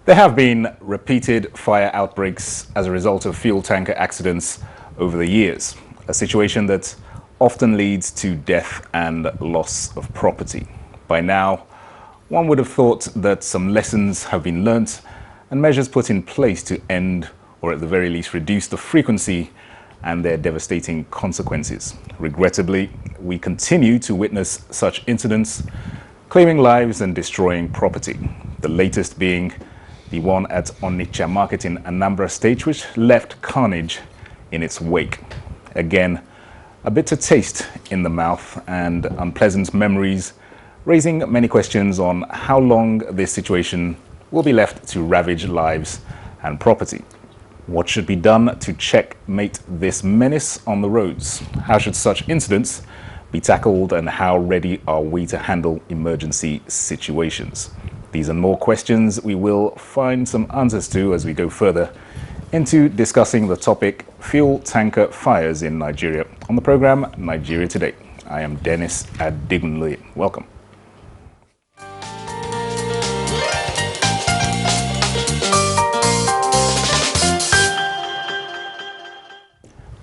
There have been repeated fire outbreaks as a result of fuel tanker accidents over the years, a situation that often leads to death and loss of property. By now, one would have thought that some lessons have been learnt and measures put in place to end, or at the very least reduce, the frequency and their devastating consequences. Regrettably, we continue to witness such incidents, claiming lives and destroying property. The latest being the one at Onitsha Market in Anambra State, which left carnage in its wake. Again, a bitter taste in the mouth and unpleasant memories, raising many questions on how long this situation will be left to ravage lives and property. What should be done to checkmate this menace on the roads? How should such incidents be tackled, and how ready are we to handle emergency situations? These and more questions we will find some answers to as we go further into discussing the topic fuel tanker fires in Nigeria on the program Nigeria Today. I am Dennis Adigunloye. Welcome.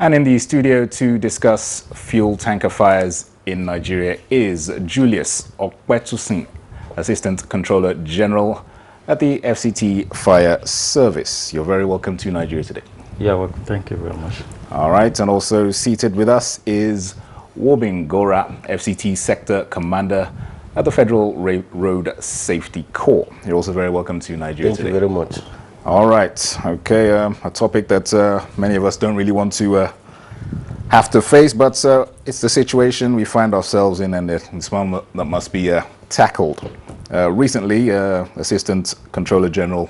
And in the studio to discuss fuel tanker fires in Nigeria is Julius Okpetusin, Assistant Controller General at the FCT Fire Service. You're very welcome to Nigeria Today. Yeah, welcome. Thank you very much. All right, and also seated with us is Wobin Gora, FCT Sector Commander at the Federal Road Safety Corps. You're also very welcome to Nigeria Today. Thank you very much. All right, okay, a topic that many of us don't really want to have to face, but it's the situation we find ourselves in, and it's one that must be tackled. Recently, Assistant Controller General,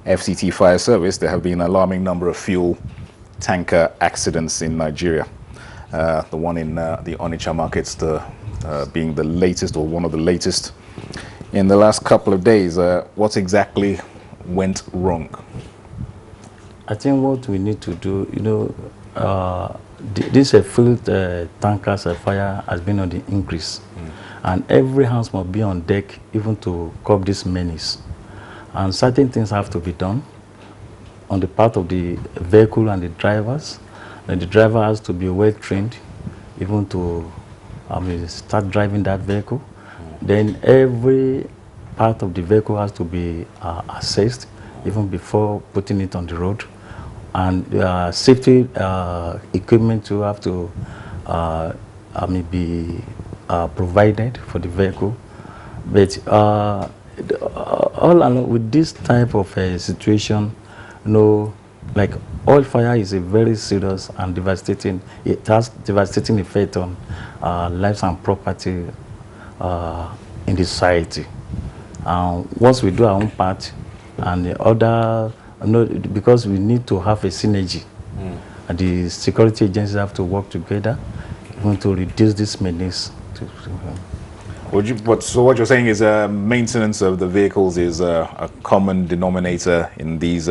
FCT Fire Service, there have been an alarming number of fuel tanker accidents in Nigeria. The one in the Onitsha markets being the latest, or one of the latest in the last couple of days. What exactly went wrong? I think what we need to do, this fuel tankers fire has been on the increase, and every hands must be on deck even to curb this menace. And certain things have to be done on the part of the vehicle and the drivers. And the driver has to be well trained even to start driving that vehicle. Then every part of the vehicle has to be assessed even before putting it on the road. And safety equipment to have to be provided for the vehicle. But all along with this type of situation, like oil fire is a very serious and devastating. It has devastating effect on lives and property in the society. Once we do our own part, and the other, because we need to have a synergy, and the security agencies have to work together even to reduce this menace. So what you're saying is maintenance of the vehicles is a common denominator in these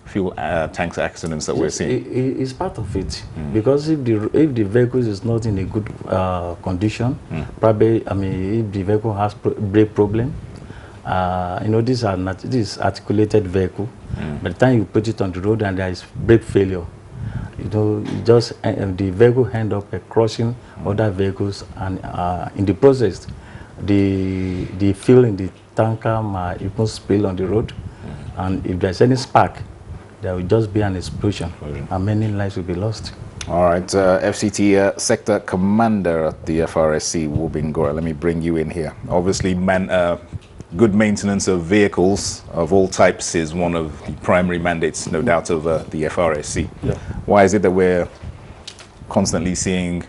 fuel tanks accidents that we're seeing? It's part of it, because if the vehicle is not in a good condition, probably, if the vehicle has brake problem, this is articulated vehicle. By the time you put it on the road and there is brake failure, the vehicle end up crushing other vehicles, and in the process, the fuel in the tanker might even spill on the road, and if there's any spark, there will just be an explosion, and many lives will be lost. All right, FCT Sector Commander at the FRSC, Wobin Gora, let me bring you in here. Obviously, good maintenance of vehicles of all types is one of the primary mandates, no doubt, of the FRSC. Yeah. Why is it that we're constantly seeing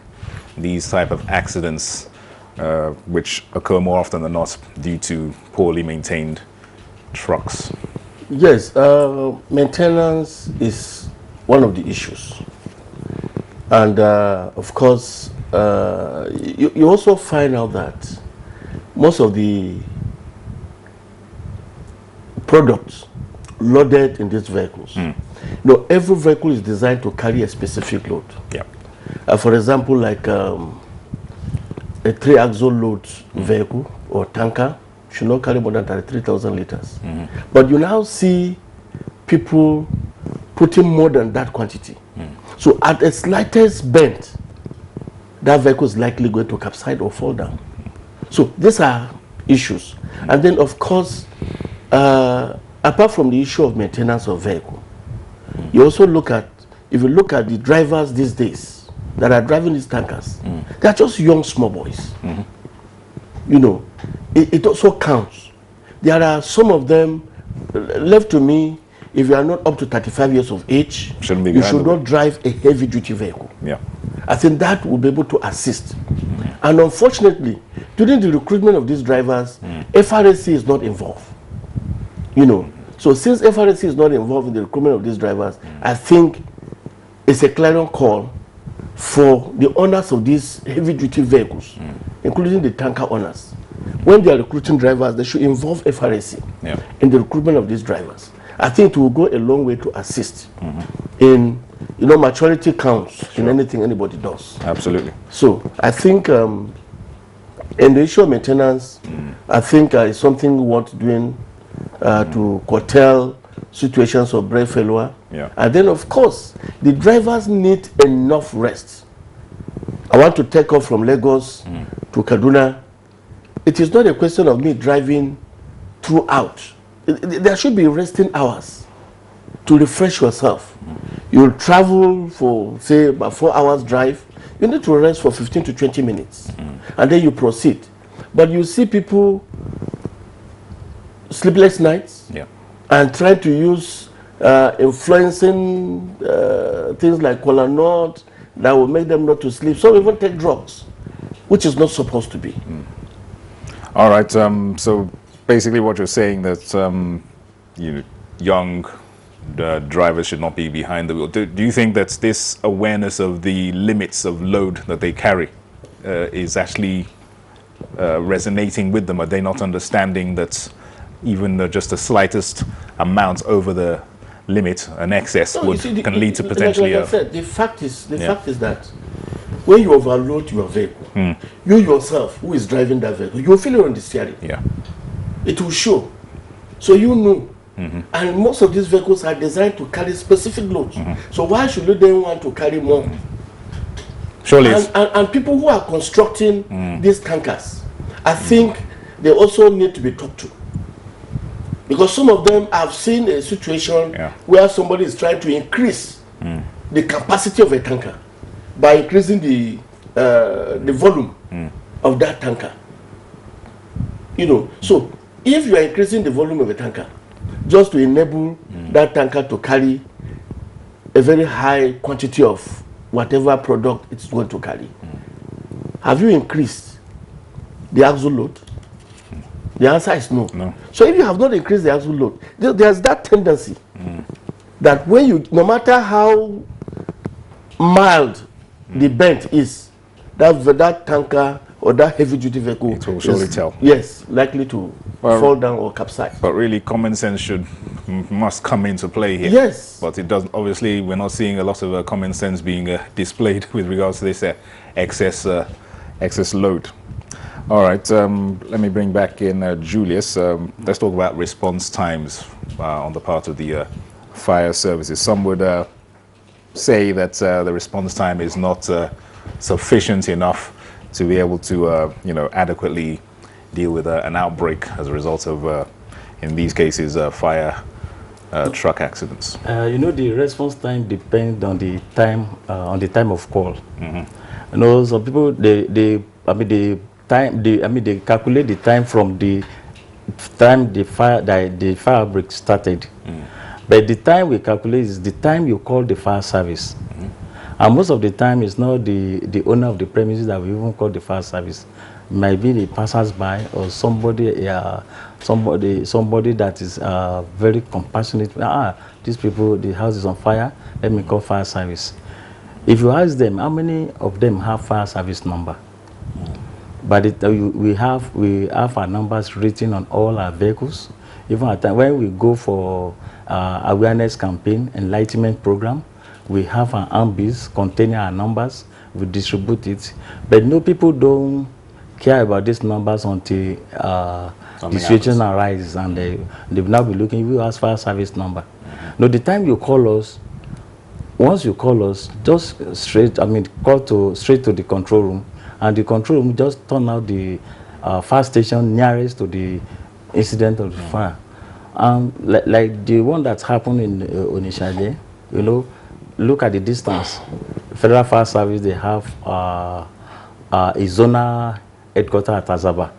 these type of accidents, which occur more often than not due to poorly maintained trucks? Yes, maintenance is one of the issues. And of course, you also find out that most of the products loaded in these vehicles, every vehicle is designed to carry a specific load. Yeah. For example, like a 3-axle load vehicle or tanker should not carry more than 33,000 liters. But you now see people putting more than that quantity. So at the slightest bend, that vehicle is likely going to capsize or fall down. So these are issues. And then, of course, apart from the issue of maintenance of vehicle, you also look at, if you look at the drivers these days that are driving these tankers, they are just young, small boys. You know, it also counts. There are some of them, left to me, if you are not up to 35 years of age, you should not drive a heavy-duty vehicle. Yeah. I think that will be able to assist. And unfortunately, during the recruitment of these drivers, FRSC is not involved. You know, so since FRSC is not involved in the recruitment of these drivers, I think it's a clarion call for the owners of these heavy-duty vehicles, including the tanker owners. When they are recruiting drivers, they should involve FRSC in the recruitment of these drivers. I think it will go a long way to assist in, you know, maturity counts in anything anybody does. Absolutely. So I think in the issue of maintenance, I think it's something worth doing to curtail situations of brake failure. And then, of course, the drivers need enough rest. I want to take off from Lagos to Kaduna. It is not a question of me driving throughout. There should be resting hours to refresh yourself. You'll travel for, say, about 4 hours drive. You need to rest for 15 to 20 minutes. And then you proceed. But you see people sleepless nights and try to use influencing things like Kola Nut that will make them not to sleep. Some even take drugs, which is not supposed to be. All right. So basically what you're saying that you know, young drivers should not be behind the wheel. Do you think that this awareness of the limits of load that they carry is actually resonating with them? Are they not understanding that even just the slightest amount over the limit, an excess, can lead to potentially like I said, the fact is that when you overload your vehicle, you yourself, who is driving that vehicle, you will feel it on the steering. It will show. So you know. And most of these vehicles are designed to carry specific loads. So why should you then want to carry more? Surely. And people who are constructing these tankers, I think they also need to be talked to. Because some of them have seen a situation where somebody is trying to increase the capacity of a tanker by increasing the volume of that tanker. You know, so if you are increasing the volume of a tanker just to enable that tanker to carry a very high quantity of whatever product it's going to carry, have you increased the axle load? The answer is no. So if you have not increased the axle load, there's that tendency that when you, no matter how mild the bend is, that tanker or that heavy-duty vehicle, it will surely tell. Yes, likely to fall down or capsize. But really, common sense must come into play here. Yes. But it doesn't. Obviously, we're not seeing a lot of common sense being displayed with regards to this excess load. All right. Let me bring back in Julius. Let's talk about response times on the part of the fire services. Some would say that the response time is not sufficient enough to be able to, adequately deal with an outbreak as a result of, in these cases, fire truck accidents. The response time depends on the time of call. Some people they calculate the time from the time the fire outbreak started. But the time we calculate is the time you call the fire service. And most of the time, it's not the owner of the premises that we even call the fire service. It might be the passers-by or somebody that is very compassionate. These people, the house is on fire. Let me call fire service. If you ask them, how many of them have fire service number? But we have our numbers written on all our vehicles. Even at time when we go for awareness campaign, enlightenment program, we have an ambis containing our numbers. We distribute it, but no, people don't care about these numbers until the situation arises, and they will now be looking. You ask for a service number. No, the time you call us, once you call us, just straight, call straight to the control room, and the control room just turn out the fire station nearest to the incident of the fire. Like the one that's happened in Onitsha, you know, look at the distance. Federal Fire Service, they have a zonal headquarters at Azaba.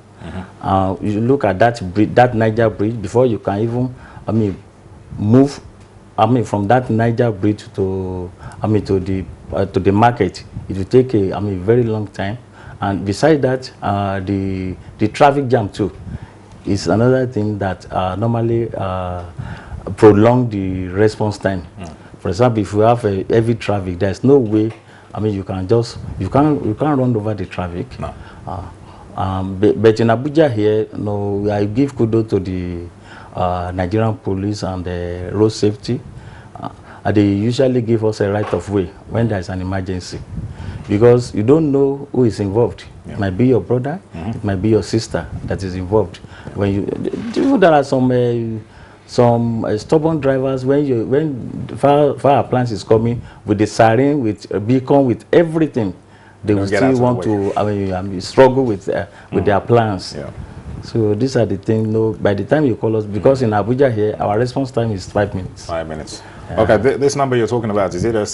You look at that bridge, that Niger bridge, before you can even, move, from that Niger bridge to, to the market. It will take a, very long time. And besides that, the traffic jam too is another thing that normally prolong the response time. For example, if you have a heavy traffic, there's no way, you can't run over the traffic. No. But in Abuja here, no, I give kudos to the Nigerian police and the road safety. They usually give us a right of way when there's an emergency, because you don't know who is involved. Yeah. It might be your brother, it might be your sister that is involved. When there are some stubborn drivers, when fire appliance is coming with the siren, with a beacon, with everything, they will still want to struggle with their plans. Yeah. So these are the things. No, by the time you call us, because in Abuja here, our response time is 5 minutes. 5 minutes. Yeah. Okay, this number you're talking about, is it a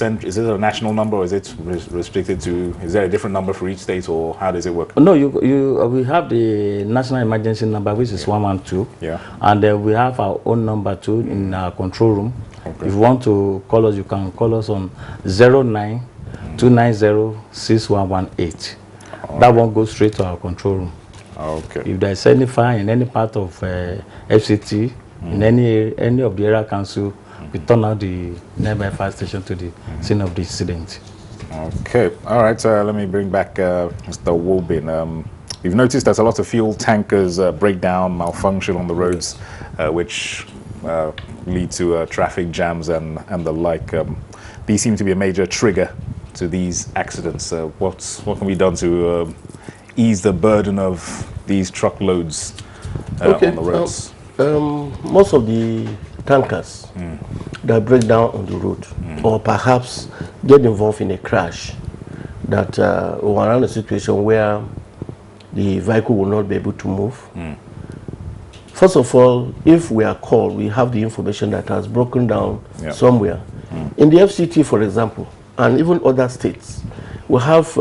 national number, or is it restricted to? Is there a different number for each state, or how does it work? No, we have the national emergency number, which is 112. Yeah. And then we have our own number too in our control room. Okay. If you want to call us, you can call us on 09-290-6118. That one goes straight to our control room. Okay. If there's any fire in any part of FCT, in any of the area council, we turn out the nearby fire station to the scene of the incident. Okay. All right. Let me bring back Mr. Wobin. We've noticed there's a lot of fuel tankers break down, malfunction on the roads, which lead to traffic jams and the like. These seem to be a major trigger to these accidents. What can be done to ease the burden of these truckloads on the roads? Most of the tankers that break down on the road, or perhaps get involved in a crash, that or around a situation where the vehicle will not be able to move. First of all, if we are called, we have the information that has broken down somewhere. In the FCT, for example, and even other states, we have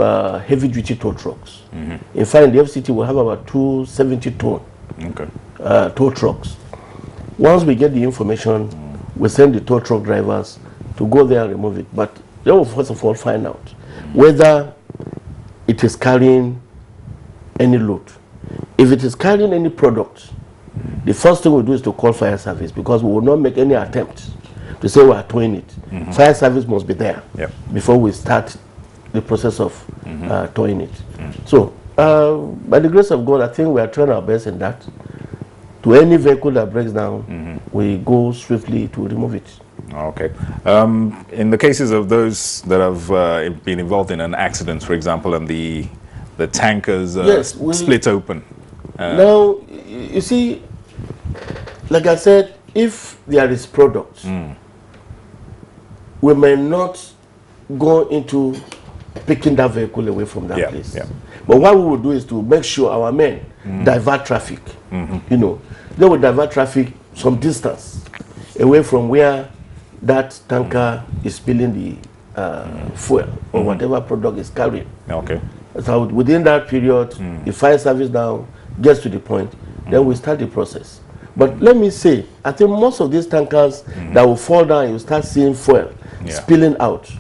heavy-duty tow trucks. In fact, in the FCT, we have about 270-ton tow trucks. Once we get the information, we send the tow truck drivers to go there and remove it. But they will first of all find out whether it is carrying any load. If it is carrying any product, the first thing we do is to call fire service, because we will not make any attempt to say we are towing it. Fire service must be there before we start the process of towing it. So, by the grace of God, I think we are trying our best in that. To any vehicle that breaks down, we go swiftly to remove it. Okay. In the cases of those that have been involved in an accident, for example, and the tankers split open. Now, you see, like I said, if there is product, we may not go into picking that vehicle away from that place. But what we will do is to make sure our men divert traffic. You know, they will divert traffic some distance away from where that tanker is spilling the fuel or whatever product is carrying. Okay. So within that period, the fire service now gets to the point, then we start the process. But let me say, I think most of these tankers that will fall down, you start seeing fuel spilling out,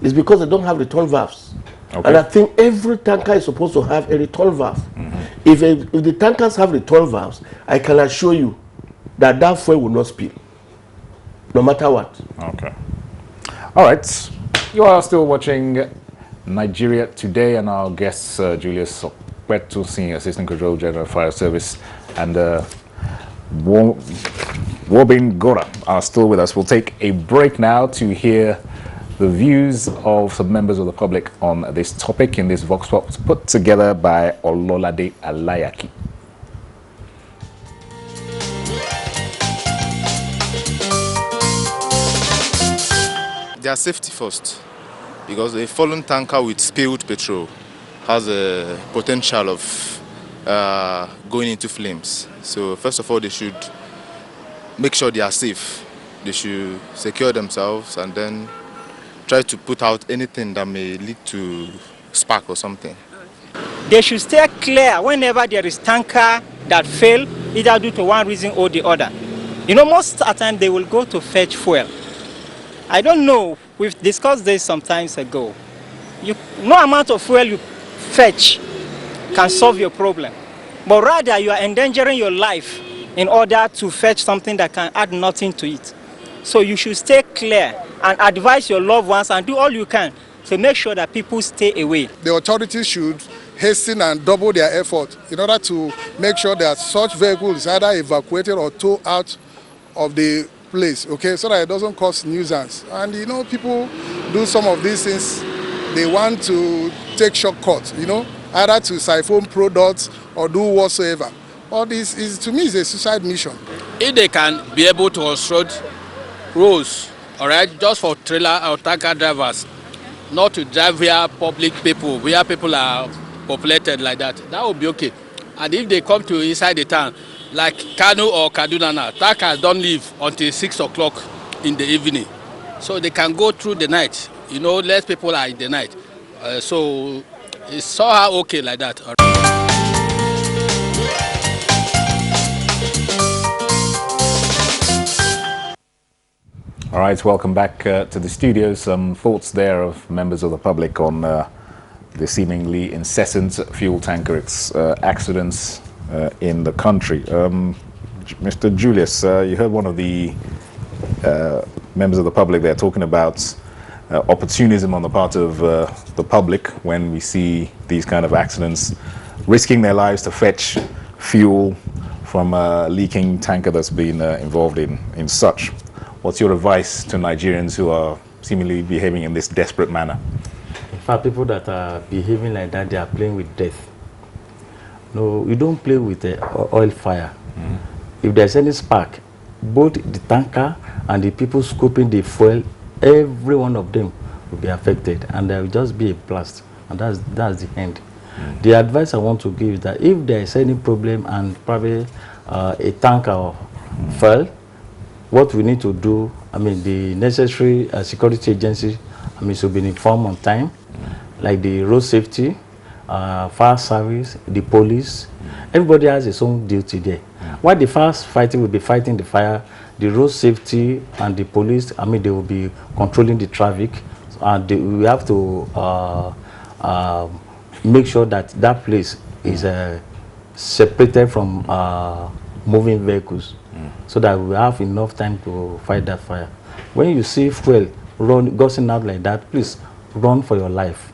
is because they don't have return valves. Okay. And I think every tanker is supposed to have a return valve. If the tankers have return valves, I can assure you that that fuel will not spill, no matter what. Okay. All right. You are still watching Nigeria Today, and our guests, Julius Okpetu, Senior Assistant Controller General Fire Service, and Wobin Gora are still with us. We'll take a break now to hear the views of some members of the public on this topic in this Vox Pop put together by Ololade Alayaki. Their safety first, because a fallen tanker with spilled petrol has a potential of going into flames. So first of all, they should make sure they are safe. They should secure themselves and then try to put out anything that may lead to spark or something. They should stay clear whenever there is tanker that fail, either due to one reason or the other. You know, most of the time they will go to fetch fuel. I don't know, we've discussed this some times ago. No amount of fuel you fetch can solve your problem. But rather you are endangering your life in order to fetch something that can add nothing to it. So you should stay clear and advise your loved ones and do all you can to make sure that people stay away. The authorities should hasten and double their effort in order to make sure that such vehicles either evacuated or towed out of the place, okay, so that it doesn't cause nuisance. And you know, people do some of these things, they want to take shortcuts, you know, either to siphon products or do whatsoever. All this is, to me, is a suicide mission. If they can be able to obstruct roads, all right, just for trailer or tanker drivers, not to drive where public people, where people are populated like that, that would be okay. And if they come to inside the town, like Kano or Kaduna now, tankers don't leave until 6 o'clock in the evening. So they can go through the night, you know, less people are in the night. So it's somehow okay like that. All right, welcome back to the studio. Some thoughts there of members of the public on the seemingly incessant fuel tanker accidents in the country. Mr. Julius, you heard one of the members of the public there talking about opportunism on the part of the public when we see these kind of accidents, risking their lives to fetch fuel from a leaking tanker that's been involved in such. What's your advice to Nigerians who are seemingly behaving in this desperate manner? In fact, people that are behaving like that, they are playing with death. No, you don't play with oil fire. If there's any spark, both the tanker and the people scooping the fuel, every one of them will be affected, and there will just be a blast, and that's the end. The advice I want to give is that if there is any problem and probably a tanker fell, what we need to do, I mean, the necessary security agencies, I mean, should be informed on time, like the road safety, fire service, the police. Everybody has his own duty there. While the fire fighting will be fighting the fire, the road safety and the police, I mean, they will be controlling the traffic, and we have to make sure that that place is separated from moving vehicles, so that we have enough time to fight that fire. When you see fuel gushing out like that, please run for your life.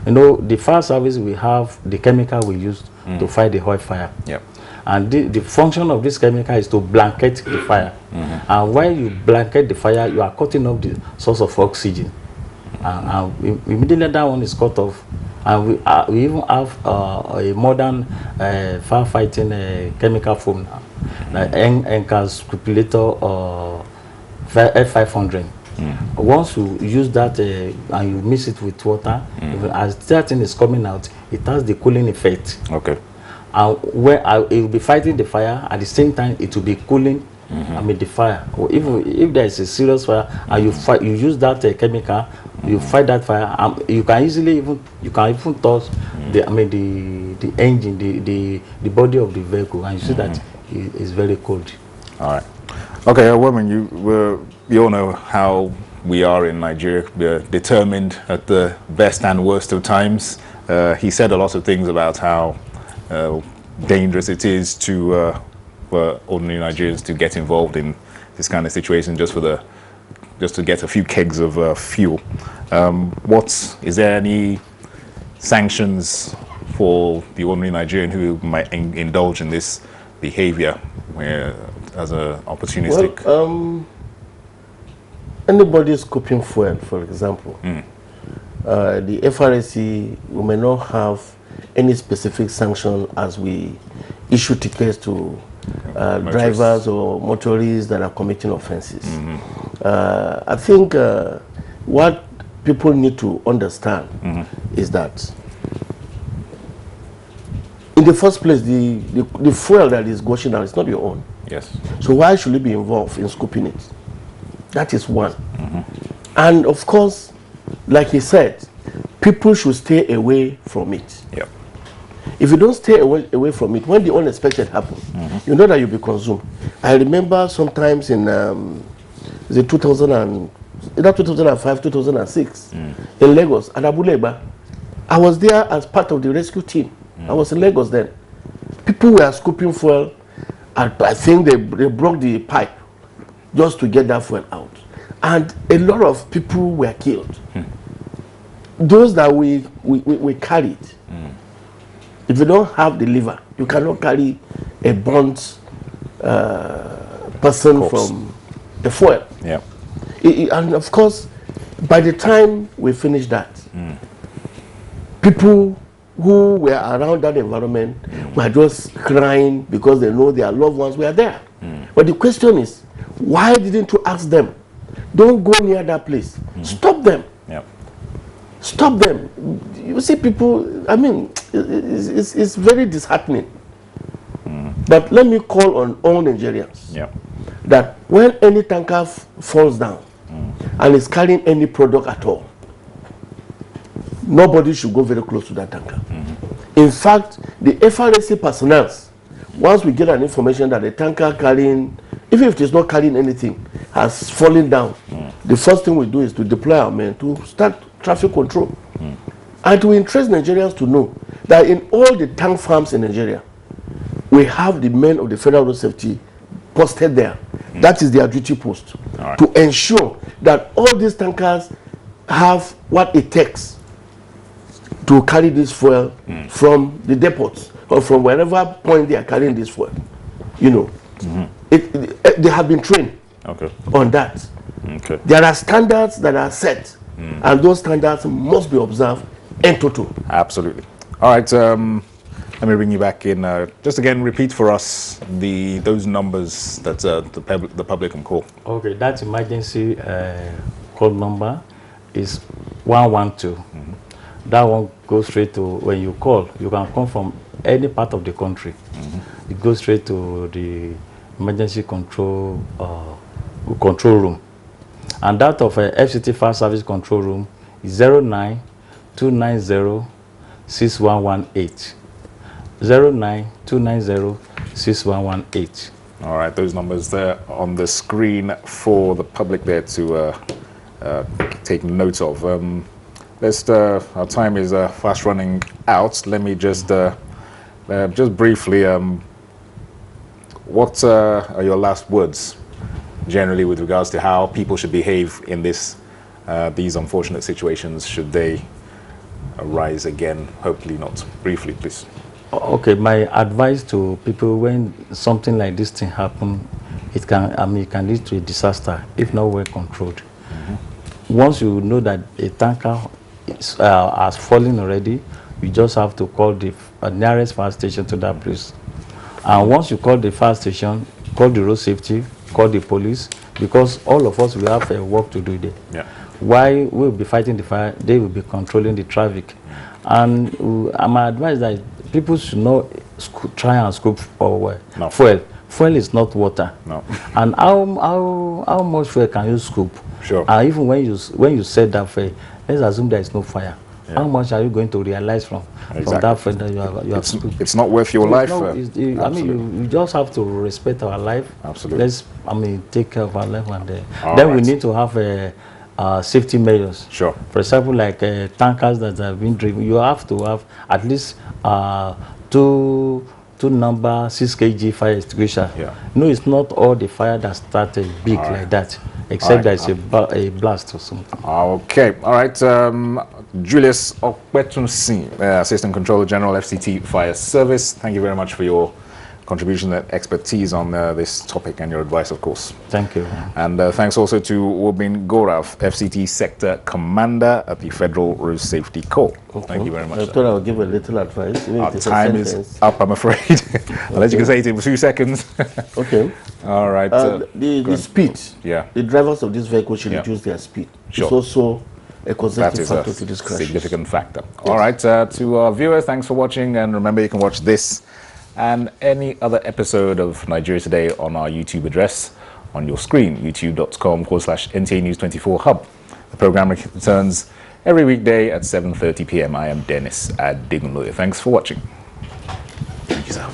You know, the fire service, we have the chemical we use to fight the oil fire. Yep. And the function of this chemical is to blanket the fire. And while you blanket the fire, you are cutting off the source of oxygen. And immediately that one is cut off. And we even have a modern firefighting chemical foam now, like encapsulator or F500. Once you use that and you mix it with water, even as that thing is coming out, it has the cooling effect. Okay. And where it will be fighting the fire, at the same time it will be cooling. I mean, the fire. Or even if there is a serious fire and you use that chemical, you fight that fire. You can easily even touch the engine, the body of the vehicle, and you see that it's very cold. All right. Okay, women, you all know how we are in Nigeria. We're determined at the best and worst of times. He said a lot of things about how dangerous it is for ordinary Nigerians to get involved in this kind of situation just to get a few kegs of fuel. Is there any sanctions for the ordinary Nigerian who might indulge in this behavior as a opportunistic? Well, anybody scooping fuel, for example, the FRSC, we may not have any specific sanction as we issue tickets to drivers or motorists that are committing offenses. I think what people need to understand is that in the first place, the fuel that is gushing out is not your own. Yes. So why should you be involved in scooping it? That is one. And of course, like he said, people should stay away from it. Yep. If you don't stay away from it, when the unexpected happens, you know that you'll be consumed. I remember sometimes in the 2005, 2006, in Lagos, at Abuleba, I was there as part of the rescue team. I was in Lagos then. People were scooping fuel, and I think they broke the pipe just to get that fuel out. And a lot of people were killed. Those that we carried, if you don't have the liver, you cannot carry a burnt person from the fuel. Yeah. And of course, by the time we finished that, people who were around that environment were just crying because they know their loved ones were there. But the question is, why didn't you ask them? Don't go near that place. Stop them. Yep. Stop them. You see people, I mean, it's very disheartening. But let me call on all Nigerians that when any tanker falls down and is carrying any product at all, nobody should go very close to that tanker. In fact, the FRSC personnel, once we get an information that the tanker carrying, even if it is not carrying anything, has fallen down, the first thing we do is to deploy our men to start traffic control. And to interest Nigerians to know that in all the tank farms in Nigeria, we have the men of the Federal Road Safety posted there. That is their duty post, to ensure that all these tankers have what it takes to carry this fuel from the depots or from wherever point they are carrying this fuel. You know, they have been trained on that. There are standards that are set, and those standards must be observed in total. Absolutely. All right. Let me bring you back in. Just again, repeat for us those numbers that the public can call. Okay, that emergency call number is 112. That one goes straight to, when you call, you can come from any part of the country. It goes straight to the emergency control room. And that of FCT Fire Service Control Room is 09-290-6118. 09-290-6118. All right, those numbers there on the screen for the public there to take note of. Our time is fast running out. Let me just briefly, what are your last words generally with regards to how people should behave in these unfortunate situations should they arise again? Hopefully not. Briefly, please. Okay, my advice to people when something like this thing happen, it can lead to a disaster if not well controlled. Once you know that a tanker has fallen already, you just have to call the nearest fire station to that place. And once you call the fire station, call the road safety, call the police, because all of us will have a work to do there. While we'll be fighting the fire, they will be controlling the traffic. And my advice that people should not try and scoop for fuel. Fuel is not water. And how much fuel can you scoop? Even when you set that fuel, let's assume there is no fire. How much are you going to realize from that fuel that you have scooped? It's not worth your life. I mean, you just have to respect our life. Absolutely. Let's take care of our life, and then we need to have safety measures. For example, like tankers that have been driven, you have to have at least two number 6 kg fire extinguisher. No, it's not all the fire that started big like that, except that it's a blast or something. Okay, all right. Julius Okpetunsi, Assistant Controller General, FCT Fire Service. Thank you very much for your contribution and expertise on this topic and your advice, of course. Thank you. And thanks also to Wobin Gorav, FCT Sector Commander at the Federal Road Safety Corps. Okay. Thank you very much. I thought I would give a little advice. Our time is up, I'm afraid. Unless you can say it in 2 seconds. Okay. All right. The speed. Yeah. The drivers of this vehicle should reduce their speed. Sure. It's also a consecutive factor to this a crash. significant factor. Yes. All right. To our viewers, thanks for watching. And remember, you can watch this and any other episode of Nigeria Today on our YouTube address on your screen, youtube.com/NTA News 24 Hub. The program returns every weekday at 7:30 p.m. I am Dennis Adigunloye. Thanks for watching. Thank you, sir.